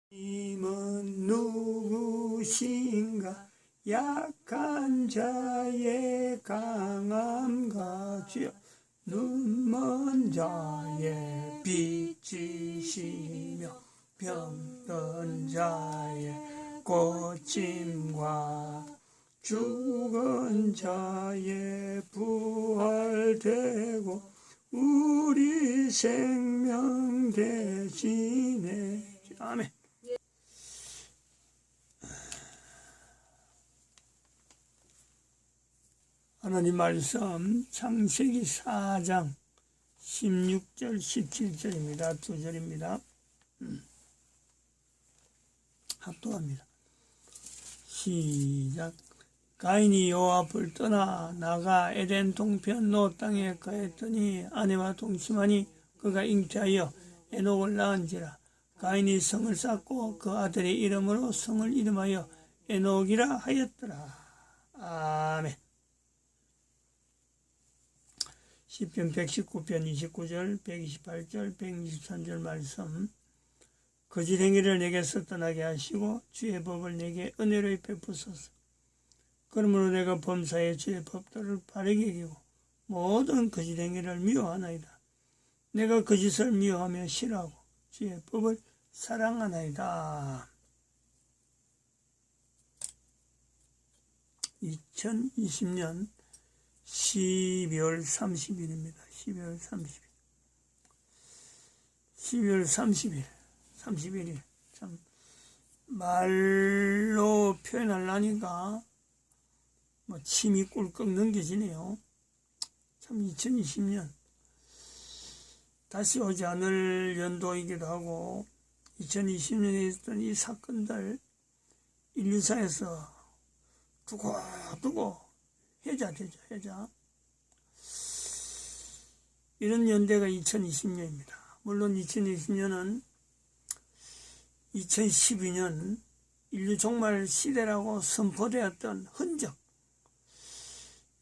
님은 누구신가 약한 자의 강함과 주여 눈먼 자의 빛이시며 병든 자의 고침과 죽은 자의 부활되고 우리 생명 되시네. 아멘. 하나님 말씀 창세기 4장 16절 17절입니다. 두 절입니다. 합독합니다. 시작. 가인이 여호와 앞을 떠나 나가 에덴 동편 노 땅에 거했더니 아내와 동침하니 그가 잉태하여 에녹을 낳은지라. 가인이 성을 쌓고 그 아들의 이름으로 성을 이름하여 에녹이라 하였더라. 아멘. 시편 119편 29절 128절 123절 말씀. 거짓 행위를 내게서 떠나게 하시고 주의 법을 내게 은혜로 베푸소서. 그러므로 내가 범사에 주의 법도를 바르게 여기고 모든 거짓 행위를 미워하나이다. 내가 거짓을 미워하며 싫어하고 주의 법을 사랑하나이다. 2020년 12월 30일입니다. 12월 30일. 참, 말로 표현하려니까 침이 꿀꺽 넘겨지네요. 참 2020년 다시 오지 않을 연도이기도 하고 2020년에 있었던 이 사건들 인류사에서 두고 해자되죠. 이런 연대가 2020년입니다. 물론 2020년은 2012년 인류 종말 시대라고 선포되었던 흔적,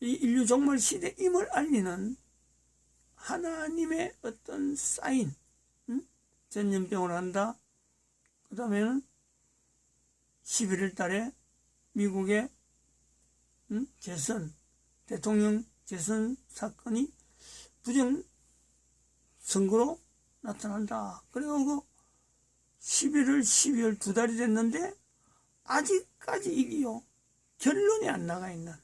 이 인류 종말 시대임을 알리는 하나님의 어떤 사인, 전염병을 한다. 그 다음에는 11월 달에 미국의 대통령 재선 사건이 부정 선거로 나타난다. 그리고 11월, 12월 두 달이 됐는데 아직까지 이게요 결론이 안 나가 있는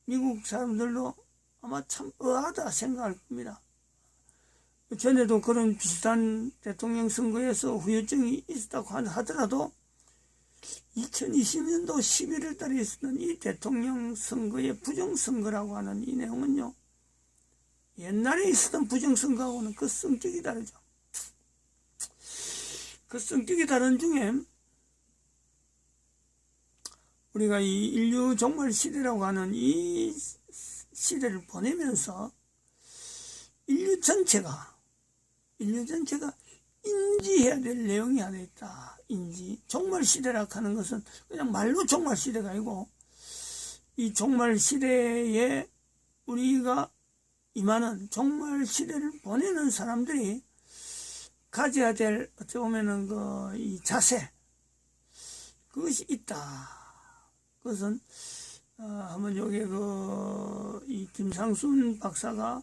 미국 사람들도 아마 참 의아하다 생각할 겁니다. 전에도 그런 비슷한 대통령 선거에서 후유증이 있었다고 하더라도 2020년도 11월 달에 있었던 이 대통령 선거의 부정선거라고 하는 이 내용은요, 옛날에 있었던 부정선거하고는 그 성격이 다르죠. 그 성격이 다른 중에 우리가 이 인류 종말 시대라고 하는 이 시대를 보내면서 인류 전체가 인지해야 될 내용이 하나 있다. 인지. 종말 시대라고 하는 것은 그냥 말로 종말 시대가 아니고 이 종말 시대에 우리가 임하는 종말 시대를 보내는 사람들이 가져야 될 어떻게 보면은 이 자세, 그것이 있다. 그것은 한번 여기 이 김상순 박사가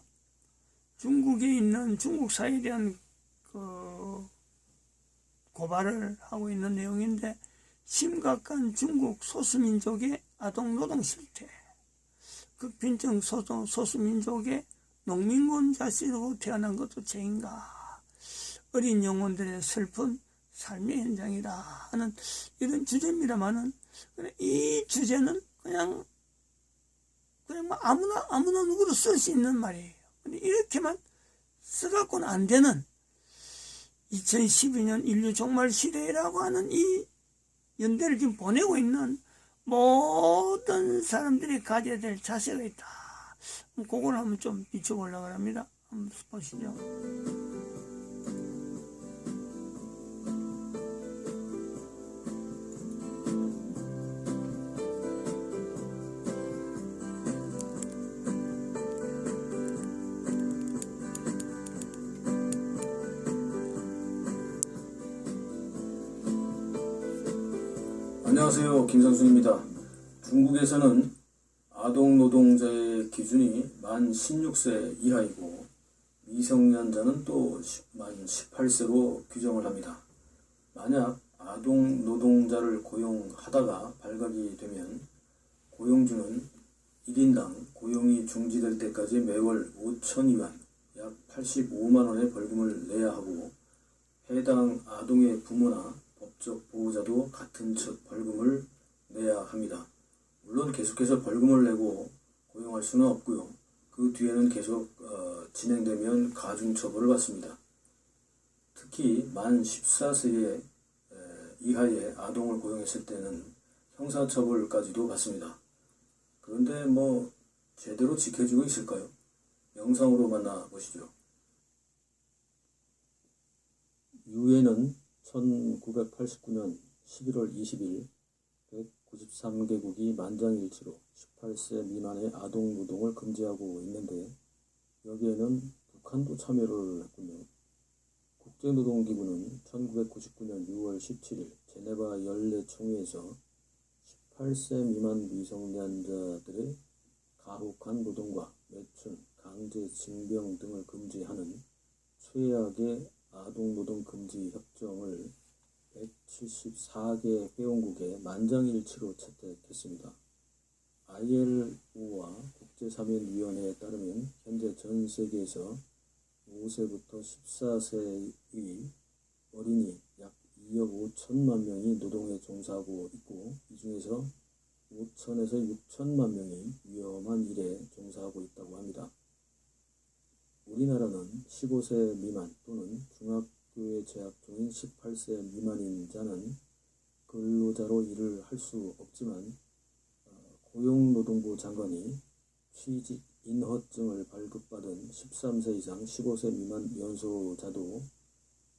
중국에 있는 중국 사회에 대한 고발을 하고 있는 내용인데, 심각한 중국 소수민족의 아동노동 실태, 극빈층 소수민족의 농민군 자식으로 태어난 것도 죄인가, 어린 영혼들의 슬픈 삶의 현장이다 하는 이런 주제입니다만은, 이 주제는 그냥 아무나 누구로 쓸 수 있는 말이에요. 근데 이렇게만 써갖고는 안 되는 2012년 인류 종말 시대라고 하는 이 연대를 지금 보내고 있는 모든 사람들이 가져야 될 자세가 있다. 그걸 한번 좀 비춰보려고 합니다. 한번 보시죠. 안녕하세요. 김상순입니다. 중국에서는 아동 노동자의 기준이 만 16세 이하이고 미성년자는 또 만 18세로 규정을 합니다. 만약 아동 노동자를 고용하다가 발각이 되면 고용주는 1인당 고용이 중지될 때까지 매월 5,000위안, 약 85만 원의 벌금을 내야 하고 해당 아동의 부모나 법적 보호자도 같은 척 벌금을 내야 합니다. 물론 계속해서 벌금을 내고 고용할 수는 없고요. 그 뒤에는 계속 진행되면 가중처벌을 받습니다. 특히 만 14세 이하의 아동을 고용했을 때는 형사처벌까지도 받습니다. 그런데 제대로 지켜지고 있을까요? 영상으로 만나보시죠. 유엔은 1989년 11월 20일 193개국이 만장일치로 18세 미만의 아동 노동을 금지하고 있는데 여기에는 북한도 참여를 했군요. 국제노동기구는 1999년 6월 17일 제네바 연례총회에서 18세 미만 미성년자들의 가혹한 노동과 매춘, 강제 징병 등을 금지하는 최악의 아동노동 금지 협정을 174개 회원국에 만장일치로 채택했습니다. ILO와 국제사면위원회에 따르면 현재 전 세계에서 5세부터 14세의 어린이 약 2억 5천만 명이 노동에 종사하고 있고 이 중에서 5천에서 6천만 명이 위험한 일에 종사하고 있다고 합니다. 우리나라는 15세 미만 또는 중학교에 재학 중인 18세 미만인 자는 근로자로 일을 할 수 없지만 고용노동부 장관이 취직 인허증을 발급받은 13세 이상 15세 미만 연소자도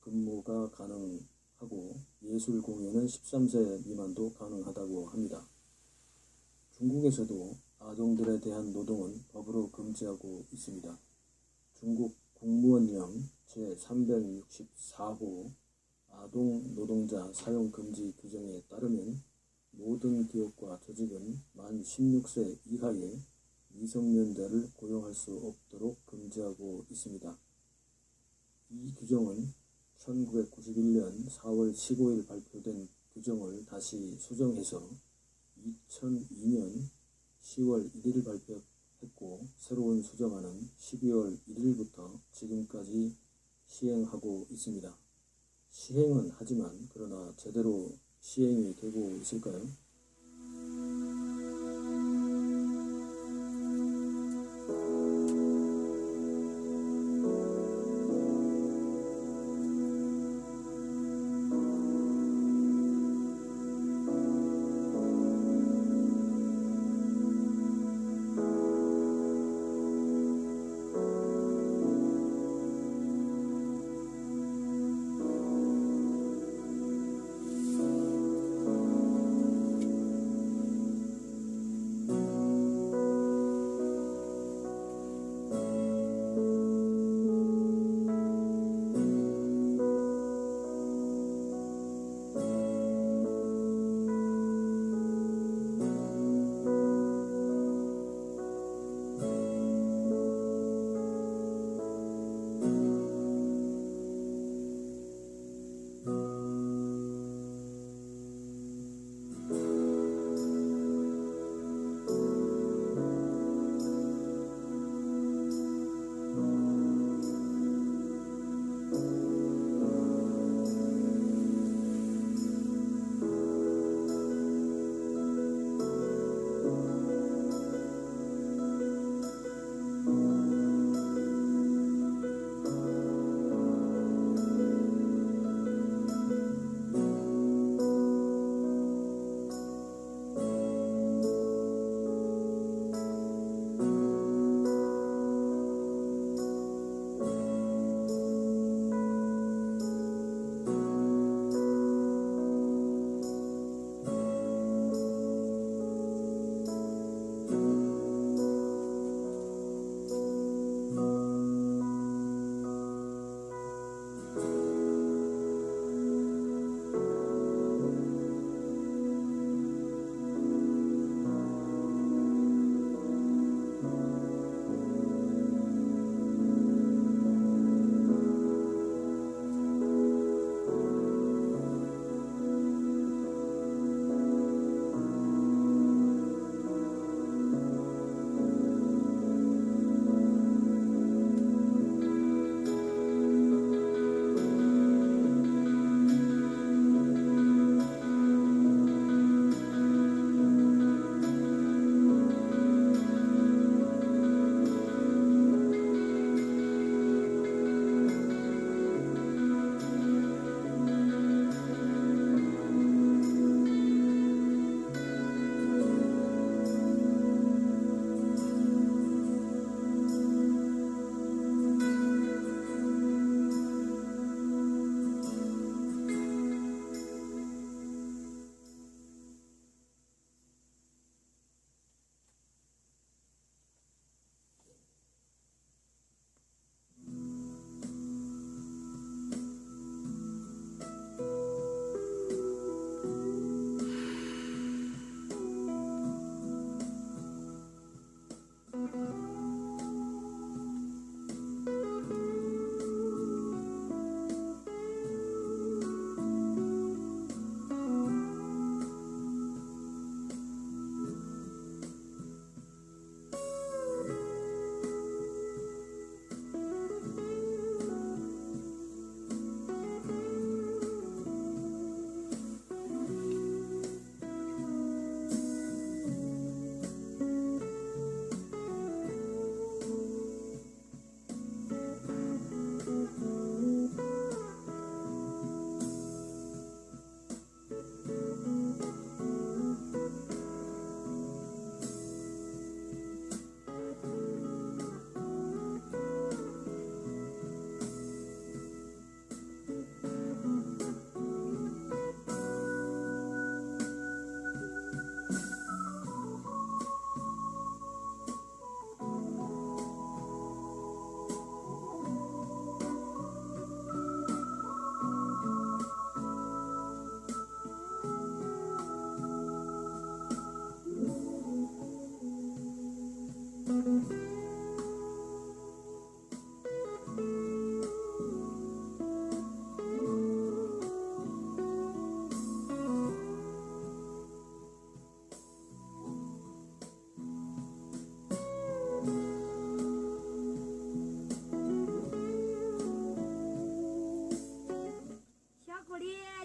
근무가 가능하고 예술 공연은 13세 미만도 가능하다고 합니다. 중국에서도 아동들에 대한 노동은 법으로 금지하고 있습니다. 중국 공무원령 제364호 아동 노동자 사용 금지 규정에 따르면 모든 기업과 조직은 만 16세 이하의 미성년자를 고용할 수 없도록 금지하고 있습니다. 이 규정은 1991년 4월 15일 발표된 규정을 다시 수정해서 2002년 10월 1일 발표했고 새로운 수정안은 12월 1일부터 지금까지 시행하고 있습니다. 시행은 하지만 그러나 제대로 시행이 되고 있을까요?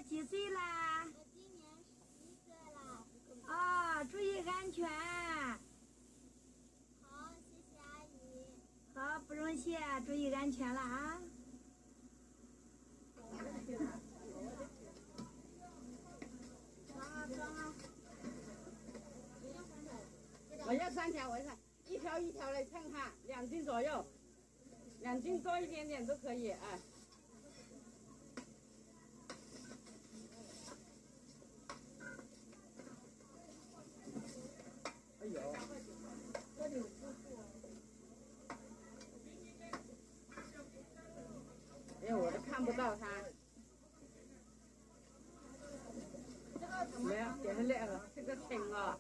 几岁啦？我今年11岁了。啊、注意安全。好，谢谢阿姨。好，不用谢，注意安全了啊。我要3条，我要一条一条来称哈，2斤左右，2斤多一点点都可以啊。哎呦，哎，我都看不到它。没有，给他那个这个称啊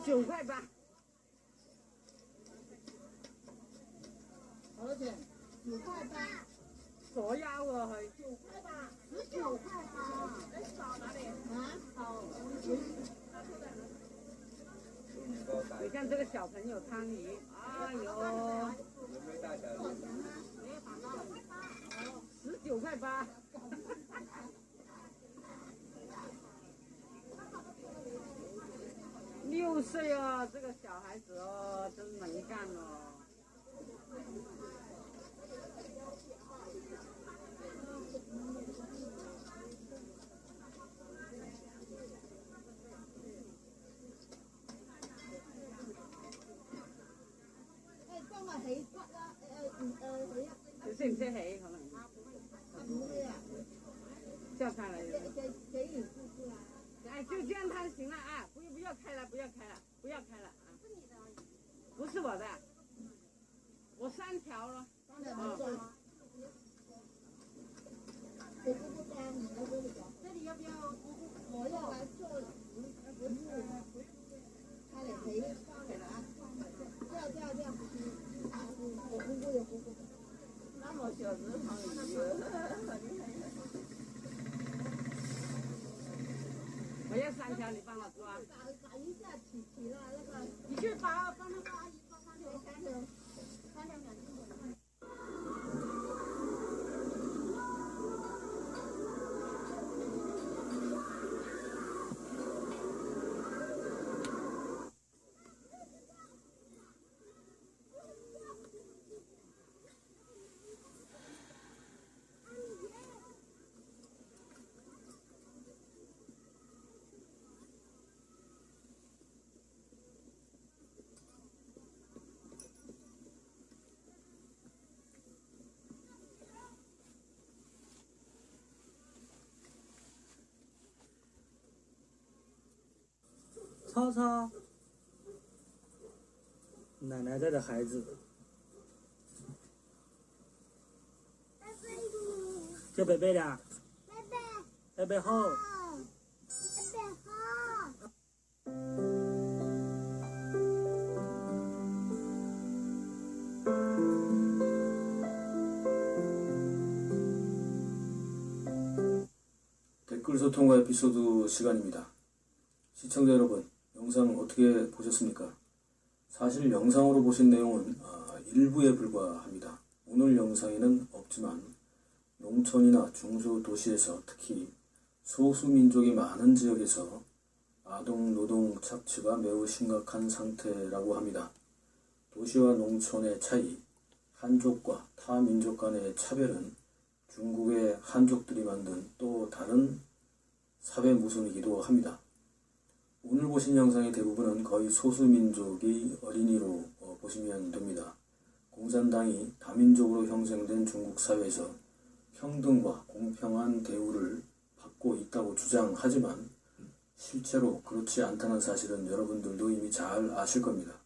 ，9块8。好多钱？9块8。左右啊，去。 9块8，19块8。少哪里？啊？少。你看这个小朋友汤鱼，哎呦，19块8。6岁哦，这个小孩子哦，真能干哦。幫我起骨啦，起啊！你識唔識起？可能唔會啊，叫他來。起完姑姑啦。哎，就这样它行了啊！不要开了，不要开了，不要开了啊！不是我的，我3条了。幫你買裝。給姑姑裝，你要給你裝。这里要不要？我要來做不是，他得陪給了啊。這樣，我姑姑有姑姑。那么小只汤鱼。我要3条，你帮我抓。打一下起了那個。你去帮他阿姨幫3條，3條2斤左右。超超，奶奶带的孩子，叫贝贝的，贝贝好。댓글 소통과 에피소드 시간입니다. 시청자 여러분, 영상 어떻게 보셨습니까? 사실 영상으로 보신 내용은 일부에 불과합니다. 오늘 영상에는 없지만 농촌이나 중소도시에서 특히 소수민족이 많은 지역에서 아동노동 착취가 매우 심각한 상태라고 합니다. 도시와 농촌의 차이, 한족과 타 민족 간의 차별은 중국의 한족들이 만든 또 다른 사회 모순이기도 합니다. 오늘 보신 영상의 대부분은 거의 소수민족의 어린이로 보시면 됩니다. 공산당이 다민족으로 형성된 중국 사회에서 평등과 공평한 대우를 받고 있다고 주장하지만 실제로 그렇지 않다는 사실은 여러분들도 이미 잘 아실 겁니다.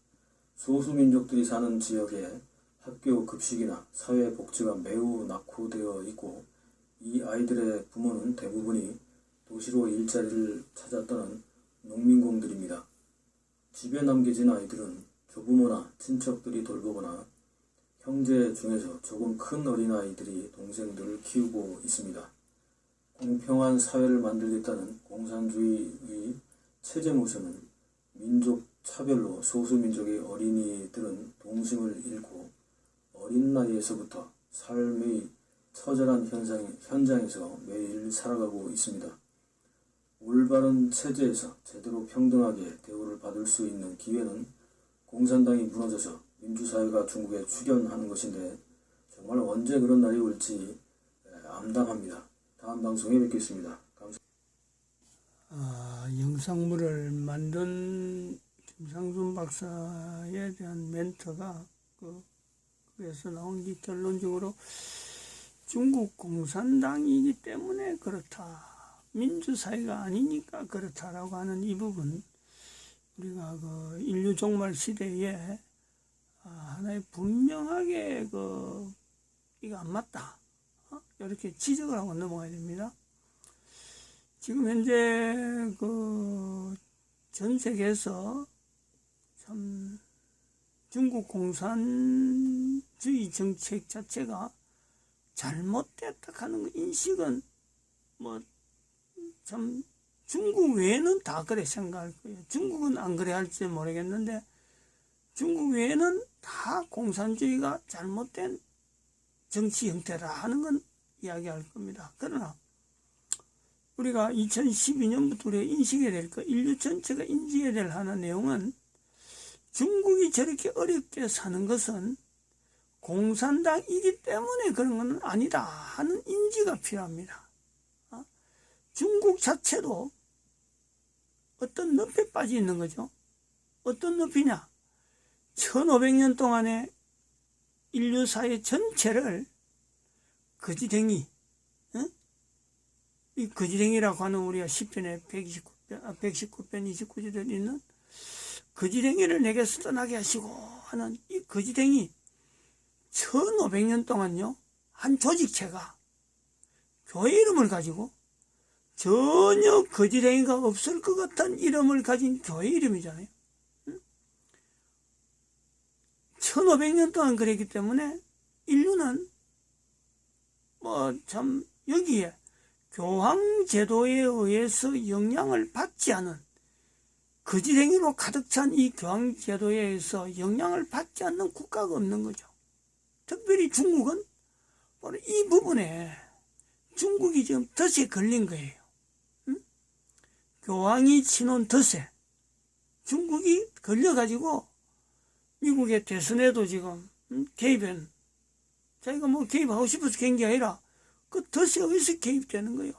소수민족들이 사는 지역에 학교 급식이나 사회복지가 매우 낙후되어 있고 이 아이들의 부모는 대부분이 도시로 일자리를 찾아 떠난 농민공들입니다. 집에 남겨진 아이들은 조부모나 친척들이 돌보거나 형제 중에서 조금 큰 어린아이들이 동생들을 키우고 있습니다. 공평한 사회를 만들겠다는 공산주의의 체제 모션은 민족 차별로 소수민족의 어린이들은 동심을 잃고 어린 나이에서부터 삶의 처절한 현장에서 매일 살아가고 있습니다. 올바른 체제에서 제대로 평등하게 대우를 받을 수 있는 기회는 공산당이 무너져서 민주사회가 중국에 출현하는 것인데 정말 언제 그런 날이 올지 암담합니다. 다음 방송에 뵙겠습니다. 감사합니다. 영상물을 만든 김상준 박사에 대한 멘트가 그래서 나온 게 결론적으로 중국 공산당이기 때문에 그렇다. 민주사회가 아니니까 그렇다라고 하는 이 부분, 우리가 인류 종말 시대에 하나의 분명하게 이거 안 맞다. 이렇게 지적을 하고 넘어가야 됩니다. 지금 현재 전 세계에서 참 중국 공산주의 정책 자체가 잘못됐다 하는 인식은 참 중국 외에는 다 그래 생각할 거예요. 중국은 안 그래 할지 모르겠는데 중국 외에는 다 공산주의가 잘못된 정치 형태라 하는 건 이야기할 겁니다. 그러나 우리가 2012년부터 우리가 인식해야 될 거, 인류 전체가 인지해야 될 하나 내용은 중국이 저렇게 어렵게 사는 것은 공산당이기 때문에 그런 건 아니다 하는 인지가 필요합니다. 중국 자체도 어떤 늪에 빠져 있는 거죠. 어떤 늪이냐? 1500년 동안의 인류사회 전체를 거지댕이, 이 거지댕이라고 하는 우리가 10편에 119편 29절에 있는 거지댕이를 내게서 떠나게 하시고 하는 이 거지댕이 1500년 동안요, 한 조직체가 교회 이름을 가지고 전혀 거지댕이가 없을 것 같은 이름을 가진 교회 이름이잖아요. 1500년 동안 그랬기 때문에 인류는 참 여기에 교황제도에 의해서 영향을 받지 않은, 거지댕이로 가득 찬 이 교황제도에 의해서 영향을 받지 않는 국가가 없는 거죠. 특별히 중국은 바로 이 부분에 중국이 지금 덫에 걸린 거예요. 교황이 치놓은 덫에 중국이 걸려가지고 미국의 대선에도 지금 개입은, 자기가 개입하고 싶어서 개입한 게 아니라 그 덫에 의해서 개입되는 거예요.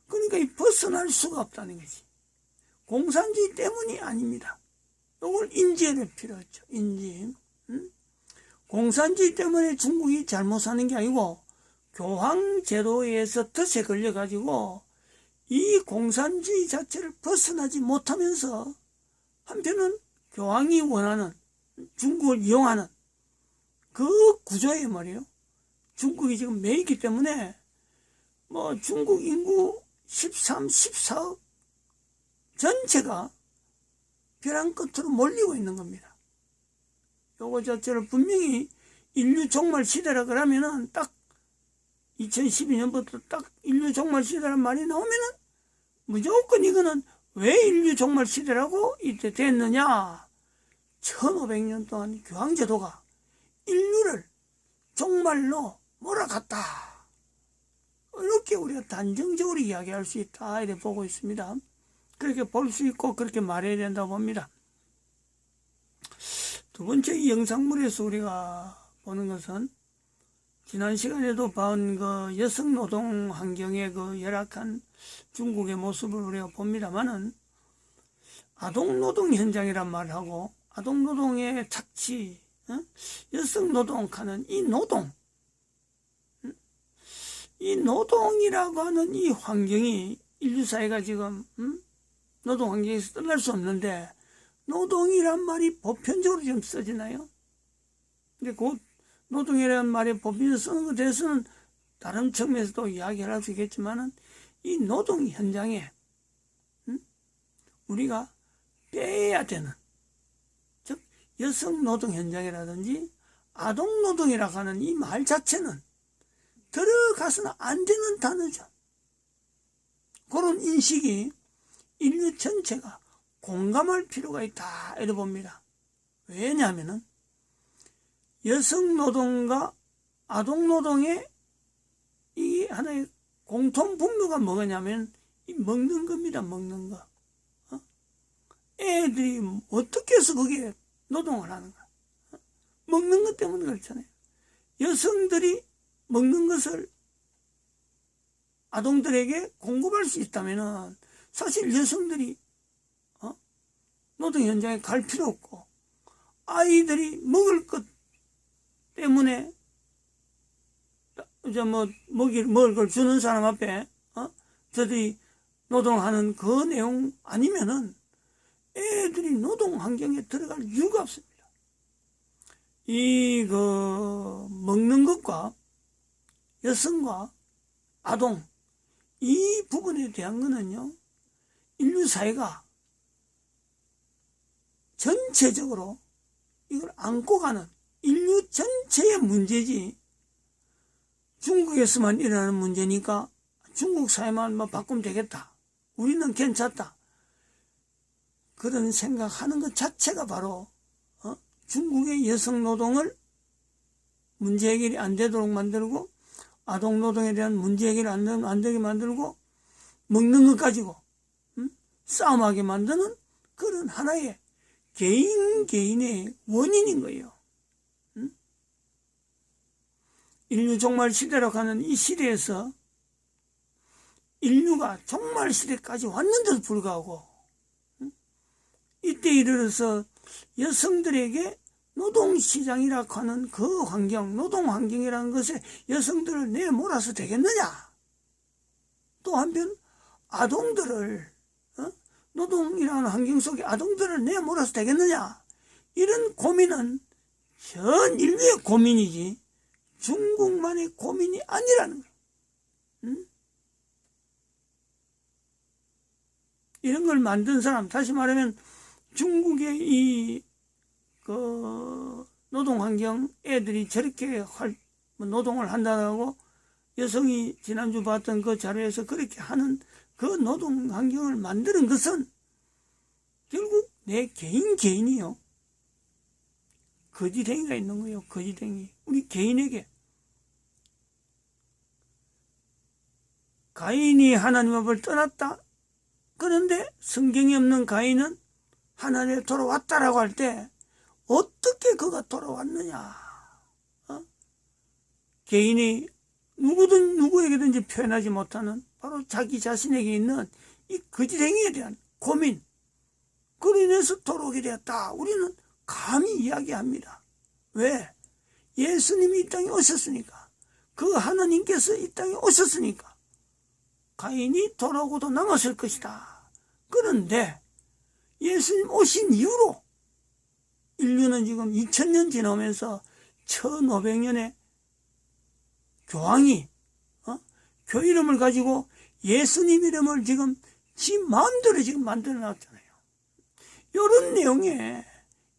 그러니까 이 벗어날 수가 없다는 거지. 공산주의 때문이 아닙니다. 이걸 인지해야 될 필요가 있죠. 인지. 공산주의 때문에 중국이 잘못 사는 게 아니고 교황제도에 의해서 덫에 걸려가지고 이 공산주의 자체를 벗어나지 못하면서 한편은 교황이 원하는 중국을 이용하는 그 구조에 말이에요. 중국이 지금 매이기 때문에 중국 인구 13, 14억 전체가 벼랑 끝으로 몰리고 있는 겁니다. 요거 자체를 분명히 인류 종말 시대라 그러면은 딱 2012년부터 딱 인류 종말 시대란 말이 나오면은 무조건 이거는 왜 인류 종말 시대라고 이때 됐느냐? 1500년 동안 교황제도가 인류를 종말로 몰아갔다. 이렇게 우리가 단정적으로 이야기할 수 있다. 이렇게 보고 있습니다. 그렇게 볼 수 있고 그렇게 말해야 된다고 봅니다. 두 번째 이 영상물에서 우리가 보는 것은 지난 시간에도 본 여성 노동 환경의 열악한 중국의 모습을 우리가 봅니다만은 아동 노동 현장이란 말을 하고 아동 노동의 착취, 여성 노동하는 이 노동, 이 노동이라고 하는 이 환경이 인류사회가 지금 노동 환경에서 떠날 수 없는데 노동이란 말이 보편적으로 좀 써지나요? 근데 그 노동이라는 말이 보편적으로 쓰는 것에 대해서는 다른 측면에서도 이야기를 할 수 있겠지만은 이 노동 현장에 우리가 빼야 되는, 즉 여성 노동 현장이라든지 아동 노동이라고 하는 이 말 자체는 들어가서는 안 되는 단어죠. 그런 인식이 인류 전체가 공감할 필요가 있다 이렇게 봅니다. 왜냐하면은 여성 노동과 아동 노동의 하나의 공통 분모가 뭐냐면 이 먹는 겁니다. 먹는 거. 애들이 어떻게 해서 거기에 노동을 하는가? 먹는 것 때문에 그렇잖아요. 여성들이 먹는 것을 아동들에게 공급할 수 있다면은 사실 여성들이 노동 현장에 갈 필요 없고 아이들이 먹을 것 때문에 이제 뭐 먹을 걸 주는 사람 앞에 저들이 노동하는 그 내용 아니면은 애들이 노동 환경에 들어갈 이유가 없습니다. 이 먹는 것과 여성과 아동 이 부분에 대한 거는요, 인류 사회가 전체적으로 이걸 안고 가는 인류 전체의 문제지, 중국에서만 일어나는 문제니까 중국 사회만 바꾸면 되겠다, 우리는 괜찮다, 그런 생각하는 것 자체가 바로 중국의 여성 노동을 문제 해결이 안 되도록 만들고 아동 노동에 대한 문제 해결이 안 되게 만들고 먹는 것 가지고 싸움하게 만드는 그런 하나의 개인의 원인인 거예요. 인류 종말 시대라고 하는 이 시대에서 인류가 종말 시대까지 왔는데도 불구하고 이때 이르러서 여성들에게 노동시장이라고 하는 그 환경, 노동환경이라는 것에 여성들을 내몰아서 되겠느냐? 또 한편 아동들을 노동이라는 환경 속에 아동들을 내몰아서 되겠느냐? 이런 고민은 전 인류의 고민이지 중국만의 고민이 아니라는 거예요. 이런 걸 만든 사람, 다시 말하면 중국의 이 노동환경, 애들이 저렇게 노동을 한다고 여성이 지난주 봤던 그 자료에서 그렇게 하는 그 노동환경을 만드는 것은 결국 내 개인이요. 거지댕이가 있는 거예요. 거지댕이. 우리 개인에게. 가인이 하나님 앞을 떠났다. 그런데 성경이 없는 가인은 하나님에 돌아왔다라고 할 때 어떻게 그가 돌아왔느냐? 개인이 누구에게든지 표현하지 못하는 바로 자기 자신에게 있는 이 거지행위에 대한 고민, 그로 인해서 돌아오게 되었다. 우리는 감히 이야기합니다. 왜? 예수님이 이 땅에 오셨으니까, 그 하나님께서 이 땅에 오셨으니까 가인이 돌아오고도 남았을 것이다. 그런데 예수님 오신 이후로 인류는 지금 2000년 지나면서 1500년의 교황이 교회 이름을 가지고 예수님 이름을 지금 지 마음대로 지금 만들어 놨잖아요. 이런 내용에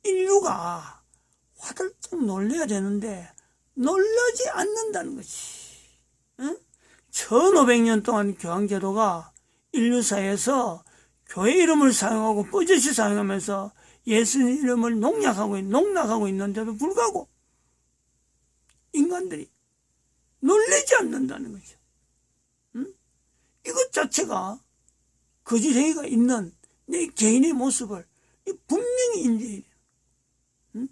인류가 화들짝 놀래야 되는데 놀라지 않는다는 것이, 1500년 동안 교황제도가 인류 사회에서 교회 이름을 사용하고 뽀짓이 사용하면서 예수님 이름을 농락하고 있는데도 불구하고 인간들이 놀라지 않는다는 거죠. 이것 자체가 거짓행위가 있는 내 개인의 모습을 분명히 인지해야 돼요.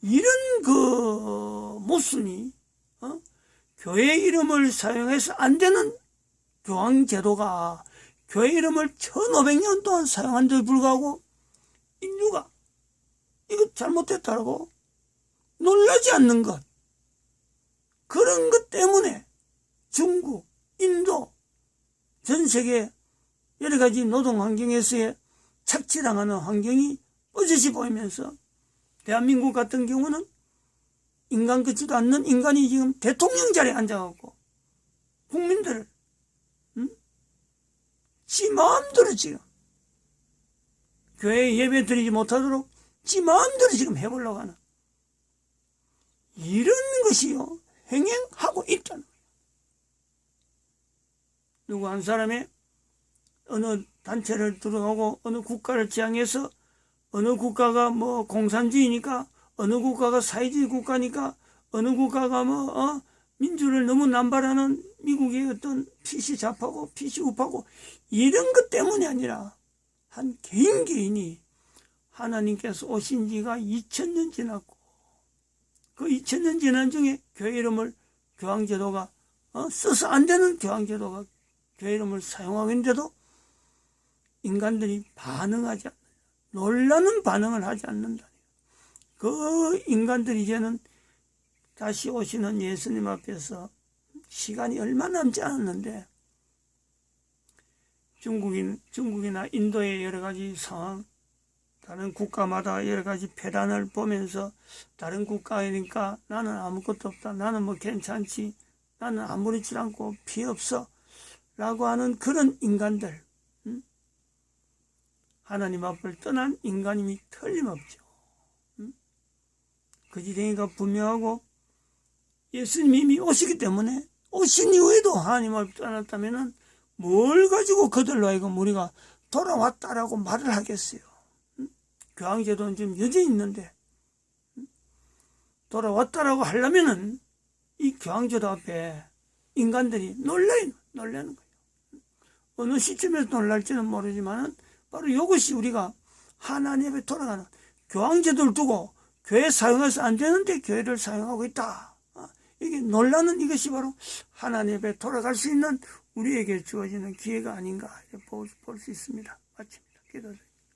이런 모순이 교회 이름을 사용해서 안 되는 교황제도가 교회 이름을 1500년 동안 사용한데도 불구하고 인류가 이거 잘못됐다라고 놀라지 않는 것, 그런 것 때문에 중국, 인도, 전 세계 여러 가지 노동 환경에서의 착취당하는 환경이 어제시 보이면서 대한민국 같은 경우는 인간 같지도 않는 인간이 지금 대통령 자리에 앉아갖고 국민들을 지 마음대로 지금 교회에 예배 드리지 못하도록 지 마음대로 지금 해보려고 하는 이런 것이요 행행하고 있다는 거예요. 누구 한 사람의 어느 단체를 들어가고 어느 국가를 지향해서 어느 국가가 공산주의니까, 어느 국가가 사회주의 국가니까, 어느 국가가 민주를 너무 남발하는 미국의 어떤 PC 좌파고 PC 우파고 이런 것 때문이 아니라 한 개인이 하나님께서 오신 지가 2000년 지났고 그 2000년 지난 중에 교회 이름을 교황제도가 써서 안 되는 교황제도가 교회 이름을 사용하고 있는데도 인간들이 반응하지 않는다. 놀라는 반응을 하지 않는다. 그 인간들이 이제는 다시 오시는 예수님 앞에서 시간이 얼마 남지 않았는데 중국이나 인도의 여러 가지 상황, 다른 국가마다 여러 가지 폐단을 보면서 다른 국가이니까 나는 아무것도 없다. 나는 뭐 괜찮지. 나는 아무렇지 않고 피해 없어. 라고 하는 그런 인간들. 하나님 앞을 떠난 인간임이 틀림없죠. 거짓행위가 분명하고 예수님이 이미 오시기 때문에 오신 이후에도 하나님 앞을 떠났다면 뭘 가지고 그들로 하여금 우리가 돌아왔다라고 말을 하겠어요. 교황제도는 지금 여전히 있는데 돌아왔다라고 하려면은 이 교황제도 앞에 인간들이 놀라는 거예요. 어느 시점에서 놀랄지는 모르지만은 바로 이것이 우리가 하나님 앞에 돌아가는 교황제도를 두고 교회 사용해서 안 되는데 교회를 사용하고 있다. 이게 놀라는 이것이 바로 하나님 앞에 돌아갈 수 있는 우리에게 주어지는 기회가 아닌가 볼 수 있습니다. 마칩니다. 기도드립니다.